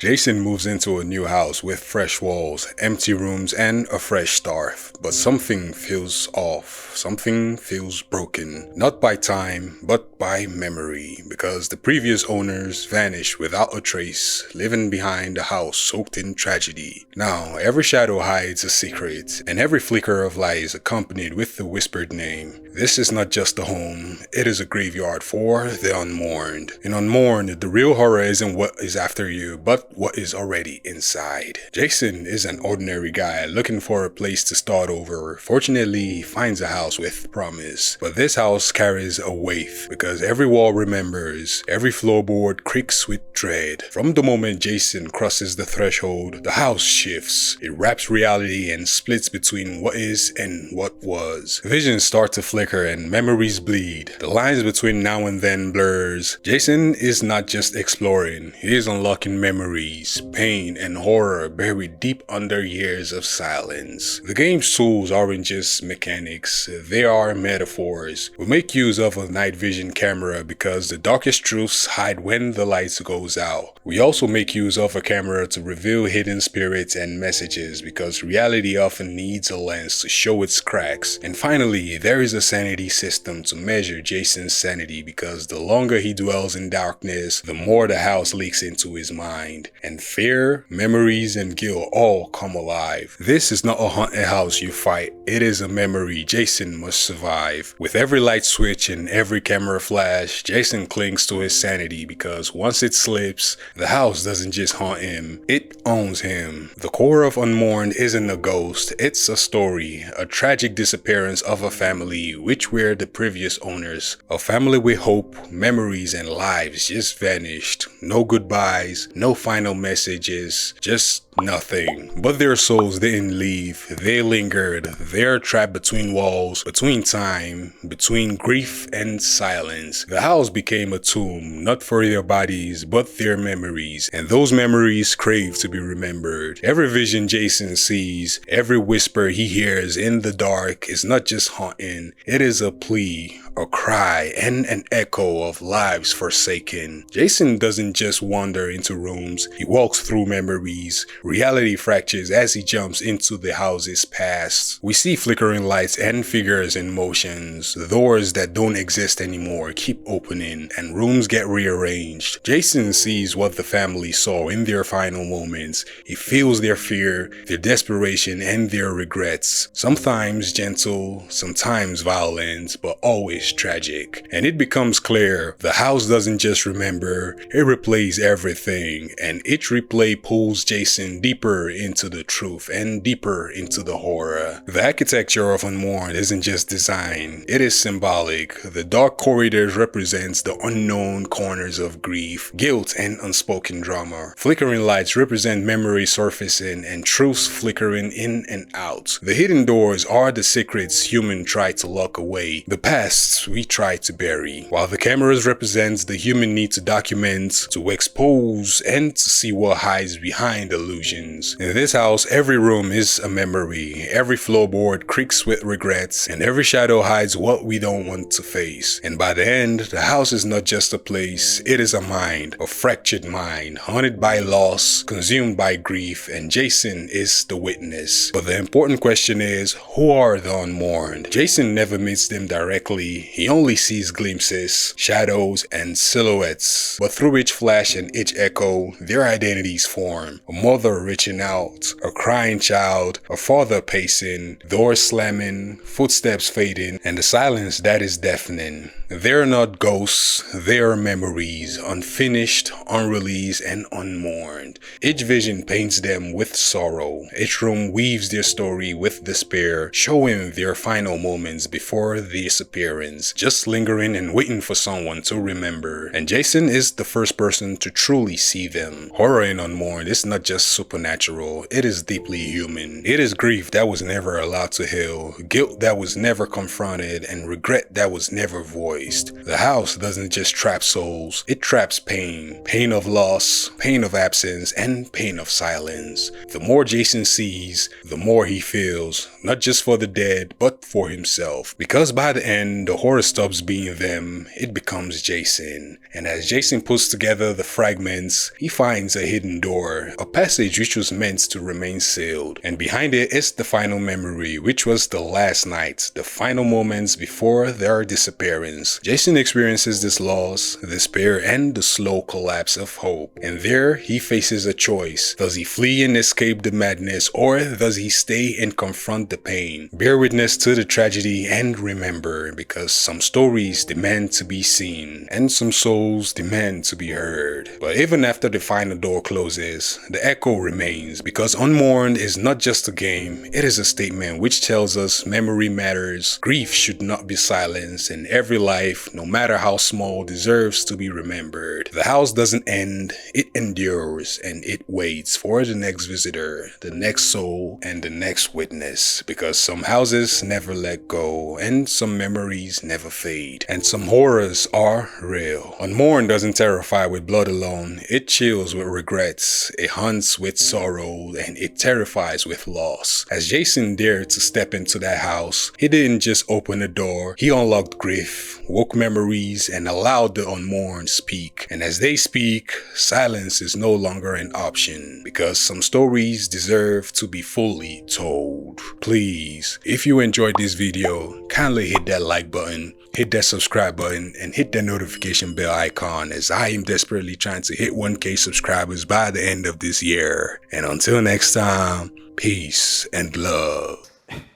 Jason moves into a new house with fresh walls, empty rooms, and a fresh start. But something feels off. Something feels broken. Not by time, but by memory. Because the previous owners vanished without a trace, leaving behind a house soaked in tragedy. Now, every shadow hides a secret, and every flicker of light is accompanied with the whispered name. This is not just a home, it is a graveyard for the unmourned. In Unmourned, the real horror isn't what is after you, but what is already inside. Jason is an ordinary guy looking for a place to start over. Fortunately, he finds a house with promise. But this house carries a weight, because every wall remembers, every floorboard creaks with dread. From the moment Jason crosses the threshold, the house shifts. It wraps reality and splits between what is and what was. Visions start to flicker and memories bleed. The lines between now and then blurs. Jason is not just exploring, he is unlocking memories, pain, and horror buried deep under years of silence. The game's tools aren't just mechanics, they are metaphors. We make use of a night vision camera because the darkest truths hide when the lights goes out. We also make use of a camera to reveal hidden spirits and messages because reality often needs a lens to show its cracks. And finally, there is a sanity system to measure Jason's sanity because the longer he dwells in darkness, the more the house leaks into his mind. And fear, memories, and guilt all come alive. This is not a haunted house you fight, it is a memory Jason must survive. With every light switch and every camera flash, Jason clings to his sanity because once it slips, the house doesn't just haunt him, it owns him. The core of Unmourned isn't a ghost, it's a story, a tragic disappearance of a family which were the previous owners. A family with hope, memories, and lives just vanished. No goodbyes, no final messages, just nothing. But their souls didn't leave, they lingered. They're trapped between walls, between time, between grief and silence. The house became a tomb, not for their bodies, but their memories. And those memories crave to be remembered. Every vision Jason sees, every whisper he hears in the dark is not just haunting, it is a plea, a cry, and an echo of lives forsaken. Jason doesn't just wander into rooms, he walks through memories. Reality fractures as he jumps into the house's past. We see flickering lights and figures in motions. Doors that don't exist anymore keep opening and rooms get rearranged. Jason sees what the family saw in their final moments. He feels their fear, their desperation, and their regrets. Sometimes gentle, sometimes violent, but always tragic. And it becomes clear, the house doesn't just remember, it replays everything. And each replay pulls Jason deeper into the truth and deeper into the horror. The architecture of Unmourned isn't just design, it is symbolic. The dark corridors represents the unknown corners of grief, guilt, and unspoken drama. Flickering lights represent memory surfacing and truths flickering in and out. The hidden doors are the secrets humans try to lock away, the pasts we try to bury, while the cameras represents the human need to document, to expose, and to see what hides behind illusions. In this house, every room is a memory, every floorboard creaks with regrets, and every shadow hides what we don't want to face. And by the end, the house is not just a place, it is a mind, a fractured mind, haunted by loss, consumed by grief, and Jason is the witness. But the important question is, who are the unmourned? Jason never meets them directly, he only sees glimpses, shadows, and silhouettes. But through each flash and each echo, their identities form. A mother reaching out, a crying child, a father pacing, doors slamming, footsteps fading, and the silence that is deafening. They're not ghosts, they are memories, unfinished, unreleased, and unmourned. Each vision paints them with sorrow. Each room weaves their story with despair, showing their final moments before the disappearance, just lingering and waiting for someone to remember. And Jason is the first person to truly see them. Horror in Unmourned is not just supernatural, it is deeply human. It is grief that was never allowed to heal, guilt that was never confronted, and regret that was never voiced. voiced. The house doesn't just trap souls, it traps pain. Pain of loss, pain of absence, and pain of silence. The more Jason sees, the more he feels, not just for the dead, but for himself. Because by the end, the horror stops being them, it becomes Jason. And as Jason puts together the fragments, he finds a hidden door, a passage which was meant to remain sealed. And behind it is the final memory, which was the last night, the final moments before their disappearance. Jason experiences this loss, despair, and the slow collapse of hope. And there he faces a choice. Does he flee and escape the madness, or does he stay and confront the pain? Bear witness to the tragedy and remember, because some stories demand to be seen, and some souls demand to be heard. But even after the final door closes, the echo remains, because Unmourned is not just a game, it is a statement which tells us memory matters, grief should not be silenced, and every life, no matter how small, deserves to be remembered. The house doesn't end, it endures, and it waits for the next visitor, the next soul, and the next witness, because some houses never let go, and some memories never fade, and some horrors are real. Unmourned doesn't terrify with blood alone, it chills with regrets, it hunts with sorrow, and it terrifies with loss. As Jason dared to step into that house, he didn't just open a door, he unlocked grief, woke memories, and allowed the unmourned speak. And as they speak, silence is no longer an option, because some stories deserve to be fully told. Please, if you enjoyed this video, kindly hit that like button, hit that subscribe button, and hit that notification bell icon, as I am desperately trying to hit 1K subscribers by the end of this year. And until next time, peace and love.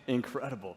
Incredible.